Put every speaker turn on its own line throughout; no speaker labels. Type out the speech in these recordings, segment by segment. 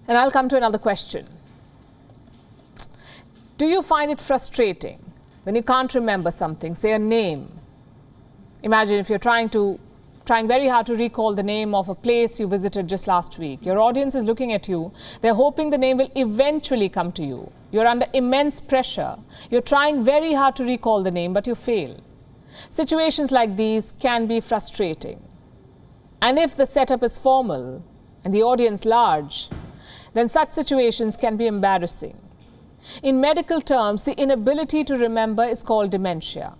And I'll come to another question. Do you find it frustrating when you can't remember something, say a name? Imagine if you're trying very hard to recall the name of a place you visited just last week. Your audience is looking at you. They're hoping the name will eventually come to you. You're under immense pressure. You're trying very hard to recall the name, but you fail. Situations like these can be frustrating. And if the setup is formal and the audience large, then such situations can be embarrassing. In medical terms, the inability to remember is called dementia.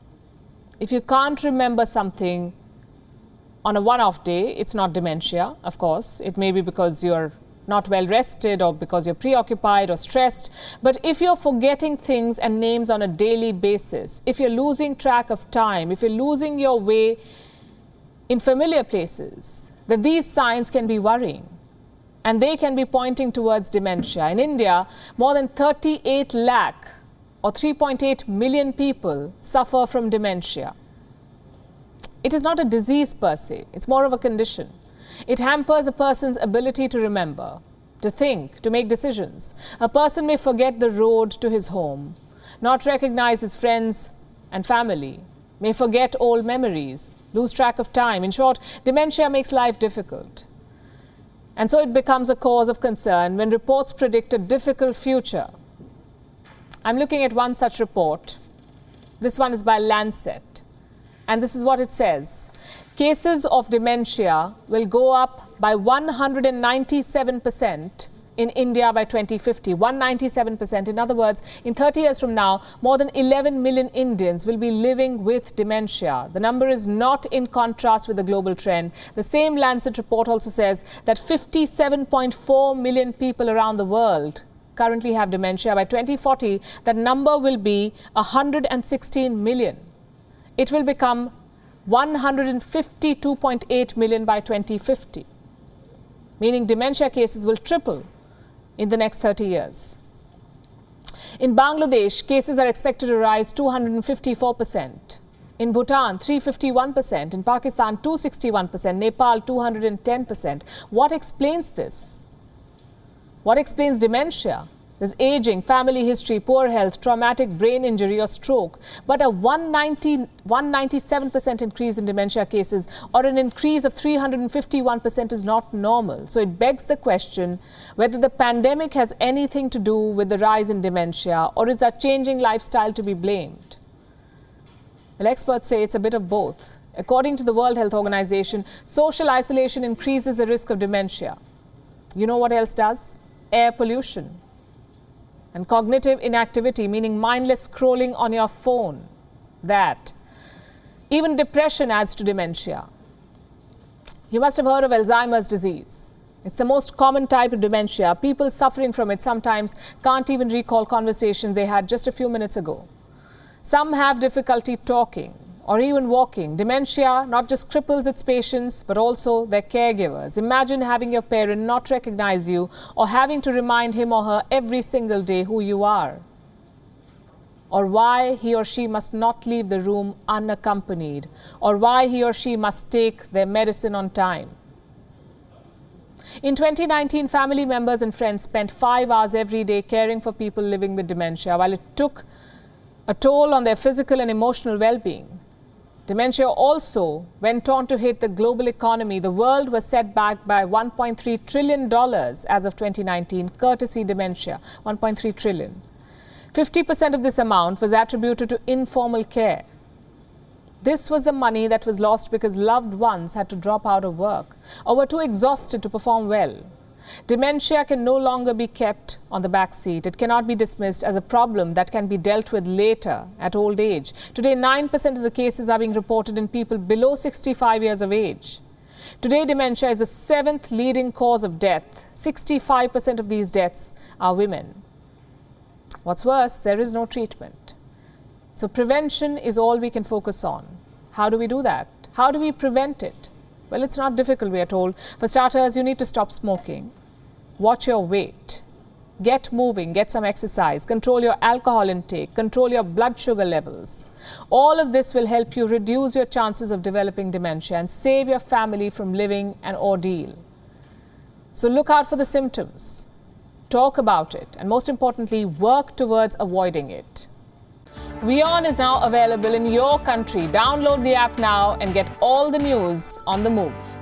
If you can't remember something on a one-off day, it's not dementia, of course. It may be because you're not well rested or because you're preoccupied or stressed. But if you're forgetting things and names on a daily basis, if you're losing track of time, if you're losing your way in familiar places, then these signs can be worrying. And they can be pointing towards dementia. In India, more than 38 lakh or 3.8 million people suffer from dementia. It is not a disease per se, it's more of a condition. It hampers a person's ability to remember, to think, to make decisions. A person may forget the road to his home, not recognize his friends and family, may forget old memories, lose track of time. In short, dementia makes life difficult. And so it becomes a cause of concern when reports predict a difficult future. I'm looking at one such report. This one is by Lancet. And this is what it says. Cases of dementia will go up by 197% in India by 2050. 197%. In other words, in 30 years from now, more than 11 million Indians will be living with dementia. The number is not in contrast with the global trend. The same Lancet report also says that 57.4 million people around the world currently have dementia. By 2040, that number will be 116 million. It will become 152.8 million by 2050, meaning dementia cases will triple in the next 30 years. In Bangladesh, cases are expected to rise 254%. In Bhutan, 351%. In Pakistan, 261%. Nepal, 210%. What explains this? What explains dementia? There's aging, family history, poor health, traumatic brain injury or stroke. But a 197% increase in dementia cases or an increase of 351% is not normal. So it begs the question whether the pandemic has anything to do with the rise in dementia, or is our changing lifestyle to be blamed? Well, experts say it's a bit of both. According to the World Health Organization, social isolation increases the risk of dementia. You know what else does? Air pollution. And cognitive inactivity, meaning mindless scrolling on your phone. That. Even depression adds to dementia. You must have heard of Alzheimer's disease. It's the most common type of dementia. People suffering from it sometimes can't even recall conversations they had just a few minutes ago. Some have difficulty talking or even walking. Dementia not just cripples its patients, but also their caregivers. Imagine having your parent not recognize you or having to remind him or her every single day who you are, or why he or she must not leave the room unaccompanied, or why he or she must take their medicine on time. In 2019, family members and friends spent 5 hours every day caring for people living with dementia. While it took a toll on their physical and emotional well-being, dementia also went on to hit the global economy. The world was set back by $1.3 trillion as of 2019, courtesy dementia, $1.3 trillion. 50% of this amount was attributed to informal care. This was the money that was lost because loved ones had to drop out of work or were too exhausted to perform well. Dementia can no longer be kept on the back seat. It cannot be dismissed as a problem that can be dealt with later at old age. Today, 9% of the cases are being reported in people below 65 years of age. Today, dementia is the 7th leading cause of death. 65% of these deaths are women. What's worse, there is no treatment. So prevention is all we can focus on. How do we do that? How do we prevent it? Well, it's not difficult, we are told. For starters, you need to stop smoking. Watch your weight. Get moving, get some exercise, control your alcohol intake, control your blood sugar levels. All of this will help you reduce your chances of developing dementia and save your family from living an ordeal. So look out for the symptoms. talk about it, and most importantly, work towards avoiding it. WION is now available in your country. Download the app now and get all the news on the move.